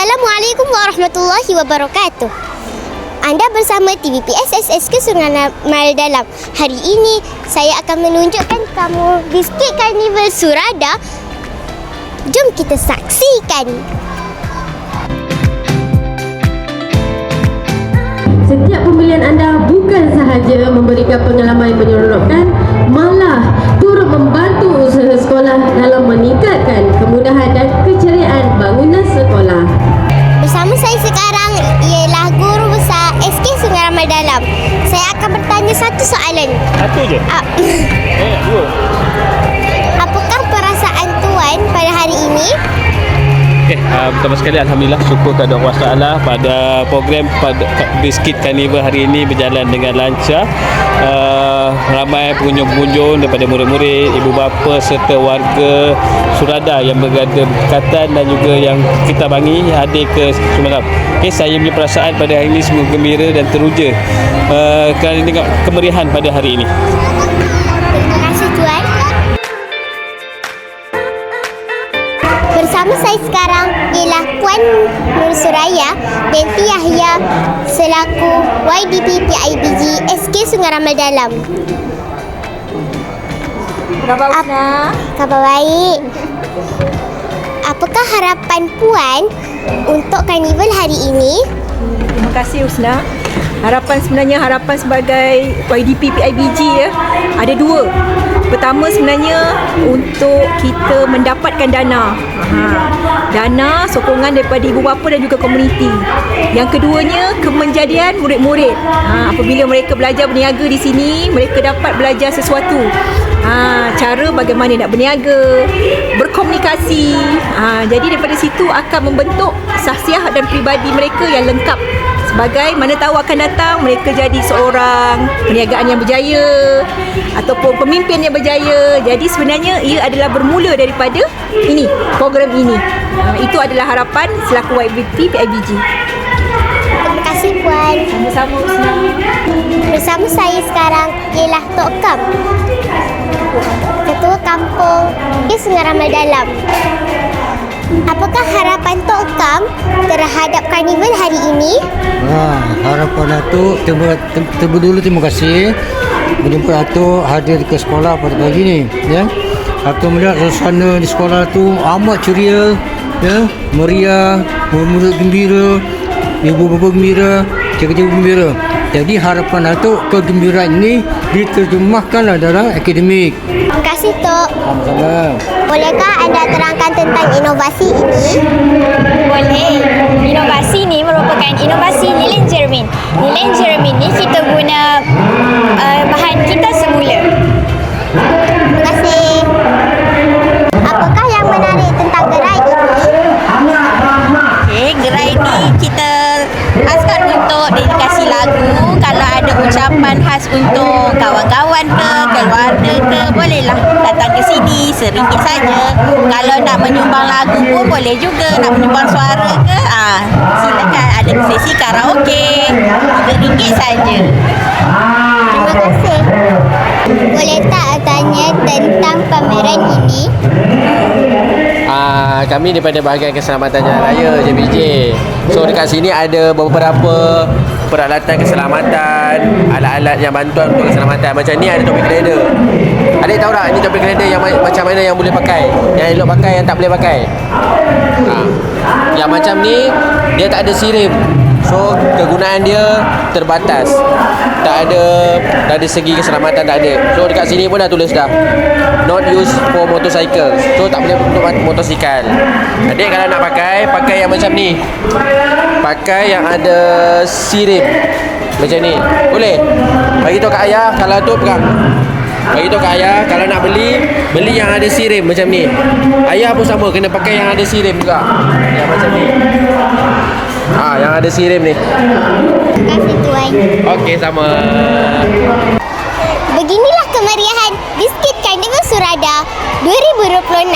Assalamualaikum warahmatullahi wabarakatuh. Anda bersama TVPS SSK Sungai Ramal Dalam. Hari ini saya akan menunjukkan kamu biskit karnival Surada. Jom kita saksikan. Setiap pembelian anda bukan sahaja memberikan pengalaman yang menyeronokkan, malah turut membantu usaha sekolah dalam meningkatkan kemudahan dan keceriaan bangunan sekolah. Bersama saya sekarang ialah Guru Besar SK Sungai Ramal Dalam. Saya akan bertanya satu soalan. Satu je? Dua. Apakah perasaan Tuan pada hari ini? Okay, pertama sekali Alhamdulillah, syukur kepada Allah Taala pada program pada biskit karnival hari ini berjalan dengan lancar. Ramai pengunjung-pengunjung daripada murid-murid, ibu bapa serta warga Surada yang berada berdekatan dan juga yang kita bangi hadir ke Sumeneb. Okay, saya punya perasaan pada hari ini semua gembira dan teruja kerana tengok kemeriahan pada hari ini. Terima kasih Tuan. Bersama saya sekarang ialah Puan Nur Suraya dan T. Yahya selaku YDP PIBG SK Sungai Ramal Dalam. Khabar Usna? Khabar baik. Apakah harapan Puan untuk karnival hari ini? Terima kasih Usna. Harapan sebagai YDP PIBG ada dua. Pertama sebenarnya untuk kita mendapatkan dana. Dana sokongan daripada ibu bapa dan juga komuniti. Yang keduanya kemenjadian murid-murid. Apabila mereka belajar berniaga di sini, mereka dapat belajar sesuatu. Cara bagaimana nak berniaga, berkomunikasi. Jadi daripada situ akan membentuk sahsiah dan peribadi mereka yang lengkap. Sebagai mana tahu akan datang mereka jadi seorang perniagaan yang berjaya ataupun pemimpin yang berjaya. Jadi sebenarnya ia adalah bermula daripada ini, program ini. Itu adalah harapan selaku YDP PIBG. Terima kasih Puan. Sama-sama Usna. Bersama saya sekarang ialah Tok Kam, Ketua Kampung di Sungai Ramal Dalam. Apakah harapan Tok Kam terhadap karnival hari ini? Harapan Datuk, terima kasih menjemput Datuk hadir ke sekolah pada pagi ni. Ya, Datuk melihat suasana di sekolah tu amat ceria, ya, meriah, murid-murid gembira, ibu bapa gembira, cikgu-cikgu gembira. Jadi harapan Datuk kegembiraan ini diterjemahkanlah dalam akademik. Terima kasih Tok. Sama-sama. Bolehkah anda terangkan tentang inovasi ini? Boleh. Inovasi ni merupakan inovasi lilin jermin. Lilin jermin ni kita guna bahan kita semula. Terima kasih. Apakah yang menarik tentang gerai ini? Okey, gerai ni kita khaskan untuk dedikasi lagu. Kalau ada ucapan khas untuk kawan-kawan ke, keluarga ke, bolehlah datang ke sini RM1 saja. Kalau nak menyumbang lagu pun boleh juga, nak menyumbang suara ke, silakan, ada sesi karaoke, RM3 saja. Terima kasih. Boleh tak tanya tentang pameran ini? Kami daripada bahagian keselamatan jalan raya JBJ. So dekat sini ada beberapa peralatan keselamatan, alat-alat yang bantuan untuk keselamatan. Macam ni ada topik glider. Adik tahu tak ni topik glider yang macam mana yang boleh pakai, yang elok pakai, yang tak boleh pakai? Yang macam ni dia tak ada sirim. So kegunaan dia terbatas. Tak ada segi keselamatan, tak ada. So dekat sini pun dah tulis dah, not used for motorcycles. So tak boleh untuk motosikal. Adik kalau nak pakai yang macam ni. Pakai yang ada sirim macam ni. Boleh. Bagi tahu kat ayah kalau tu pegang. Bagi tahu kat ayah kalau nak beli yang ada sirim macam ni. Ayah pun sama kena pakai yang ada sirim juga. Yang macam ni. Yang ada sirim ni. Terima kasih Tuan. Okey, sama. Beginilah kemeriahan biskit karnival Surada 2026.